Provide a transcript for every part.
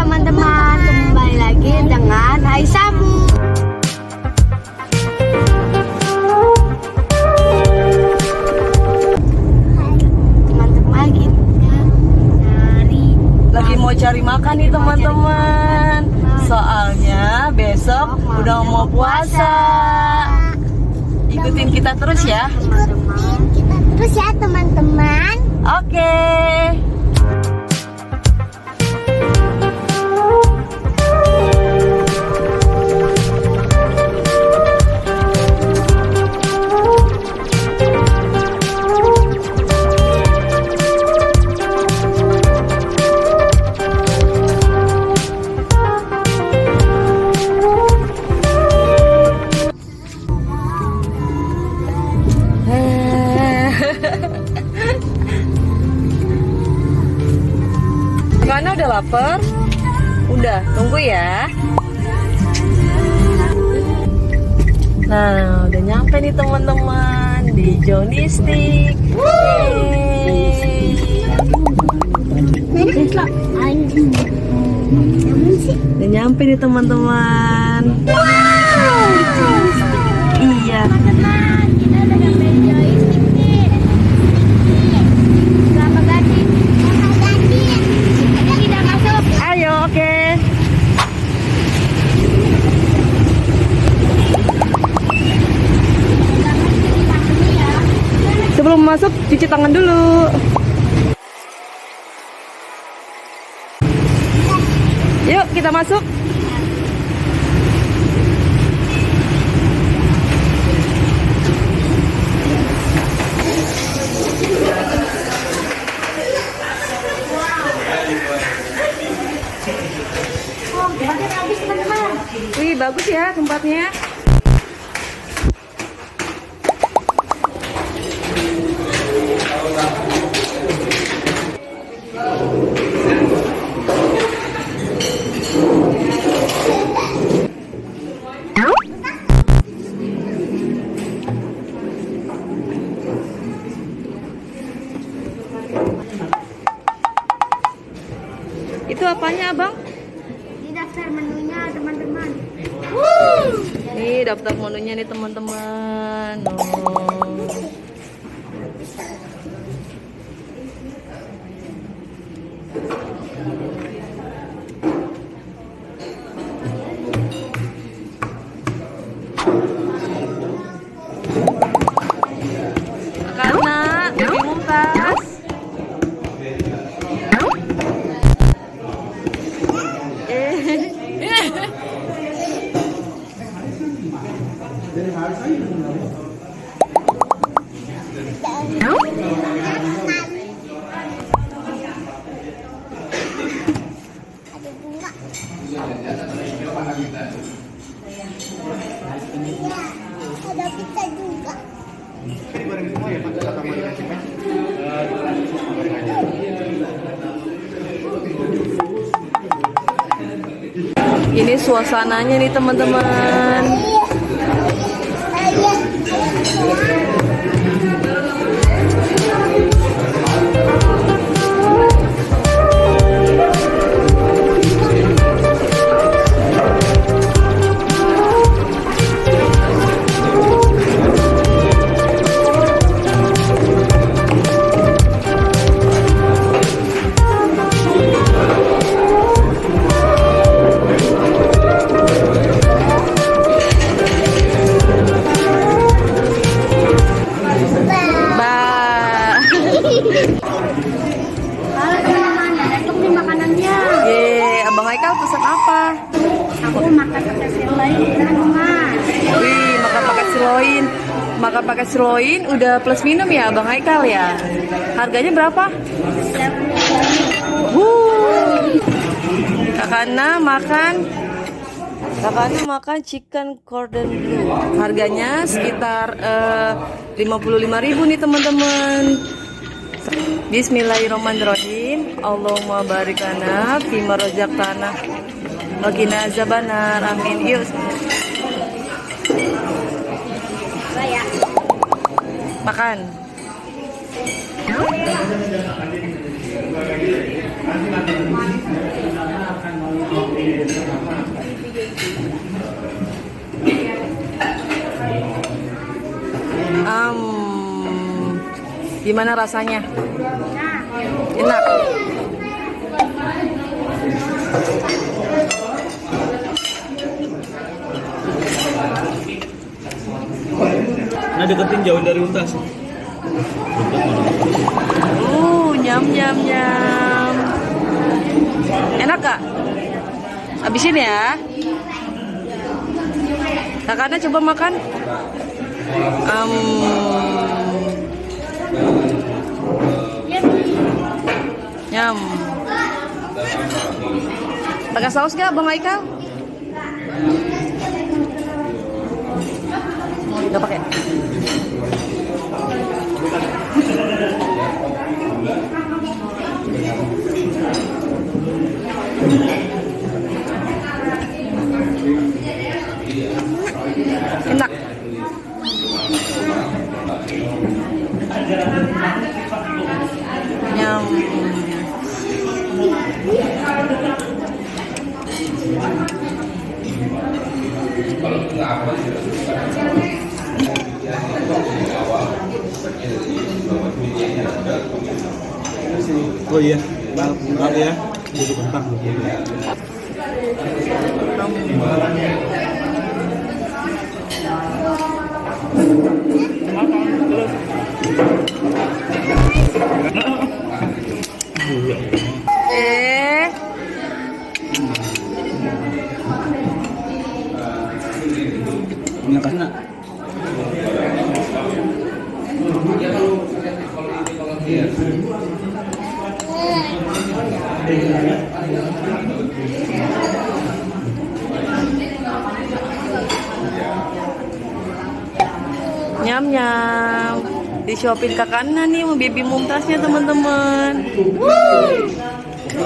teman-teman, kembali lagi dengan Hai Samu. Teman-teman kita lagi mau cari makan nih teman-teman. Soalnya besok udah mau puasa. Ikutin kita terus ya. Ikutin kita terus ya teman-teman. Oke. Karena udah lapar. Udah, tunggu ya. Nah, udah nyampe nih teman-teman di Johnny Stick. Udah nyampe nih teman-teman. Iya. Teman-teman, kita udah nyampe joystick nih. Berapa gaji? Ayo kita masuk. Ayo, oke. Sebelum masuk, cuci tangan dulu. Yuk, kita masuk. Wih, bagus ya tempatnya. Itu apanya, Abang? Ini daftar menunya teman-teman. Nih daftar menunya nih teman-teman. Oh. Karena Dewi Mumtaz. Ada pizza juga. Ini suasananya nih teman-teman. Halo teman-teman, datang nih makanannya. Abang Haikal pesan apa? Aku makan pakai sirloin teman-teman. Wih, makan pakai sirloin. Makan pakai sirloin udah plus minum ya Abang Haikal ya. Harganya berapa? Kakaknya makan chicken cordon bleu. Harganya sekitar 55.000 nih teman-teman. Bismillahirrahmanirrahim. Allahumma barik lana fima razaqtana wa qina azabannar. Amin. Yuk. Makan. Gimana rasanya? Enak. Nah, deketin jauh dari untas. Nyam nyam nyam. Enak gak? Habisin ya. Kakaknya coba makan. Nyam. Pakai saus gak Bang Aikal? Gak pakai. Enak. Nyam. Oh iya, maaf ya, jadi kentang. Minyak kena. Nyam nyam. Disuapin kakaknya nih sama baby Mumtaznya teman-teman.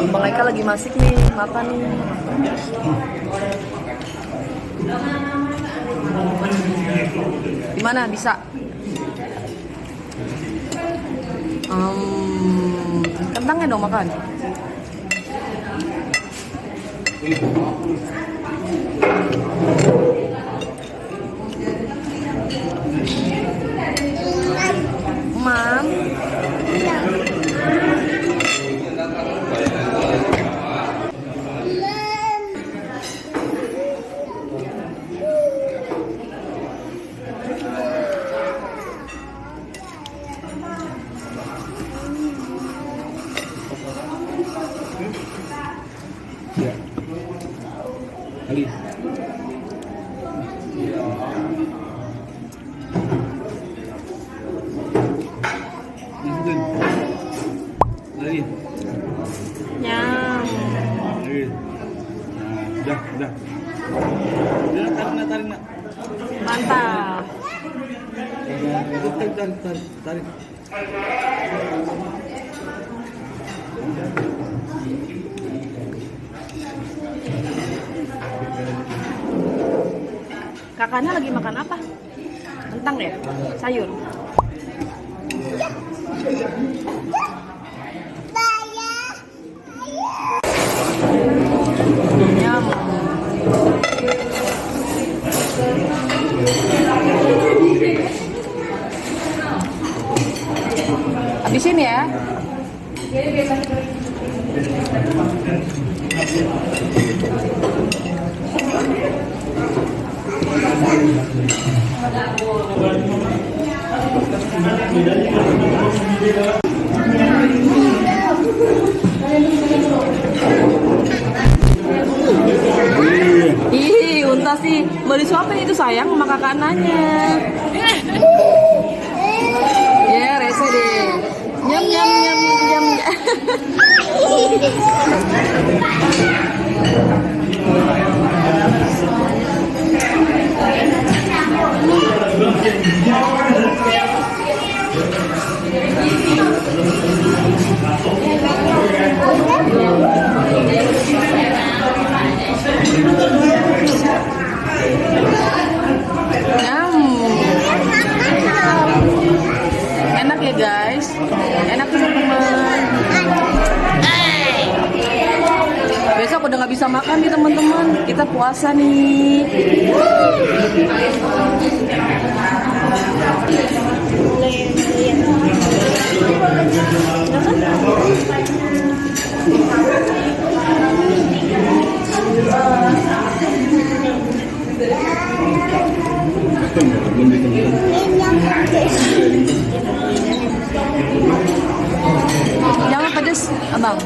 Bang Eka lagi masik nih makan nih. Gimana bisa? Kentangnya dong makan. Mam. Ya. Ali. Ali. Nyam. Ali. Nah, udah. Udah, tarik nak. Mantap. Tarik. Kakaknya lagi makan apa? Kentang ya? Sayur? Nyam. Habisin ya. Ih, untas sih. Mau disuapin itu sayang sama kakaknya. Ya, rese deh. Nyam nyam nyam nyam. Enak ya guys, enak teman-teman. Besok udah nggak bisa makan nih teman-teman, kita puasa nih. Jangan pedes, abang.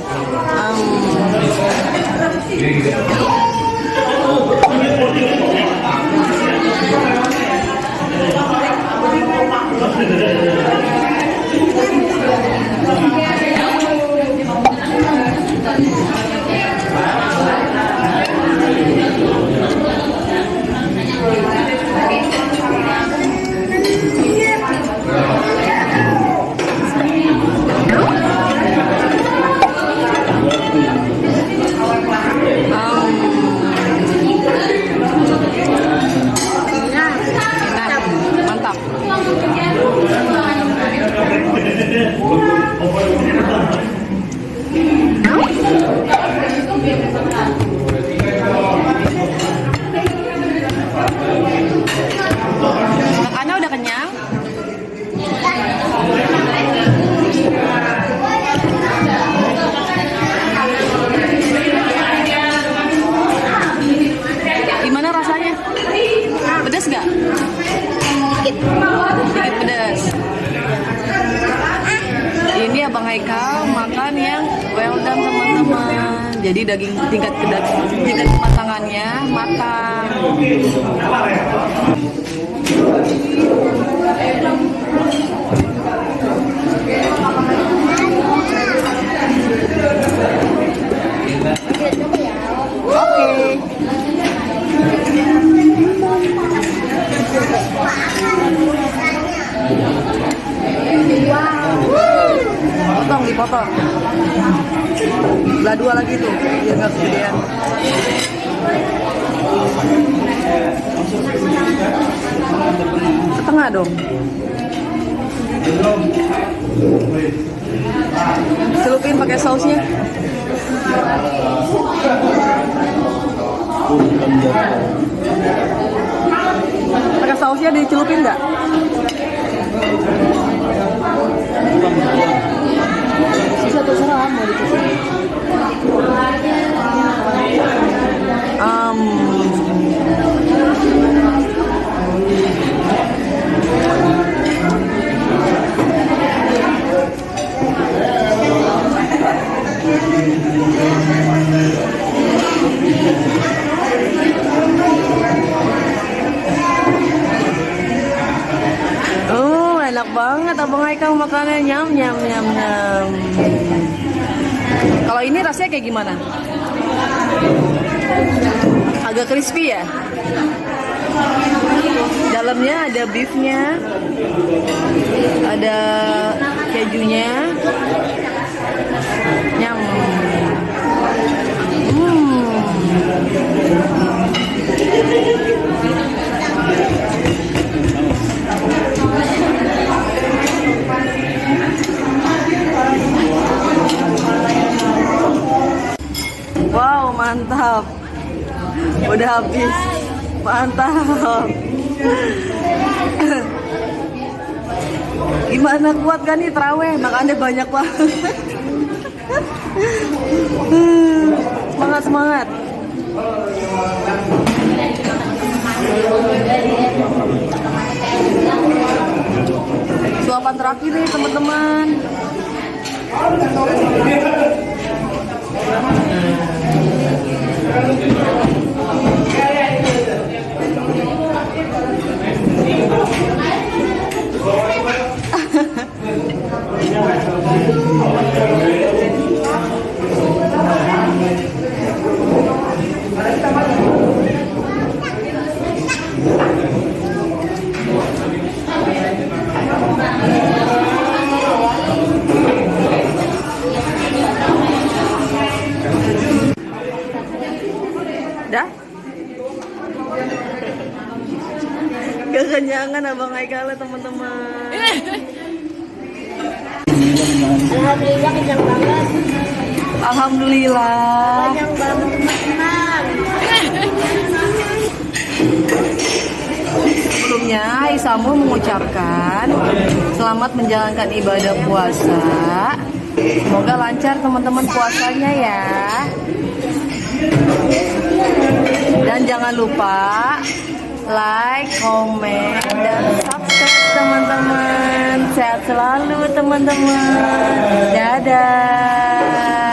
Mantap. Anak-anak udah kenyang? Gimana rasanya? Pedas nggak? Sedikit pedas. Ini Abang Haikal makan yang well done teman-teman. Jadi daging tingkat kematangannya matang. Oke. Potong, dipotong. Belah dua lagi tuh, biar nggak kegedean. Setengah dong. Celupin pakai sausnya. Pakai sausnya dicelupin nggak? Sisa terserah mau dicelupin. Enak banget Abang Haikal makannya, nyam nyam nyam nyam. Kalau ini rasanya kayak gimana? Agak crispy ya. Dalamnya ada beefnya, ada kejunya. Nyam. Wow, mantap. Udah habis. Mantap. Gimana, kuat gak nih terawih? Makannya banyak banget. Semangat, semangat. Suapan terakhir nih teman-teman. Dah? Kekenyangan Abang Haikal teman-teman. Alhamdulillah kenyang banget. Alhamdulillah. Kenyang banget teman-teman. Sebelumnya Aisyah kamu mengucapkan selamat menjalankan ibadah puasa. Semoga lancar teman-teman puasanya ya. Dan jangan lupa like, comment, dan subscribe teman-teman. Sehat selalu teman-teman. Dadah.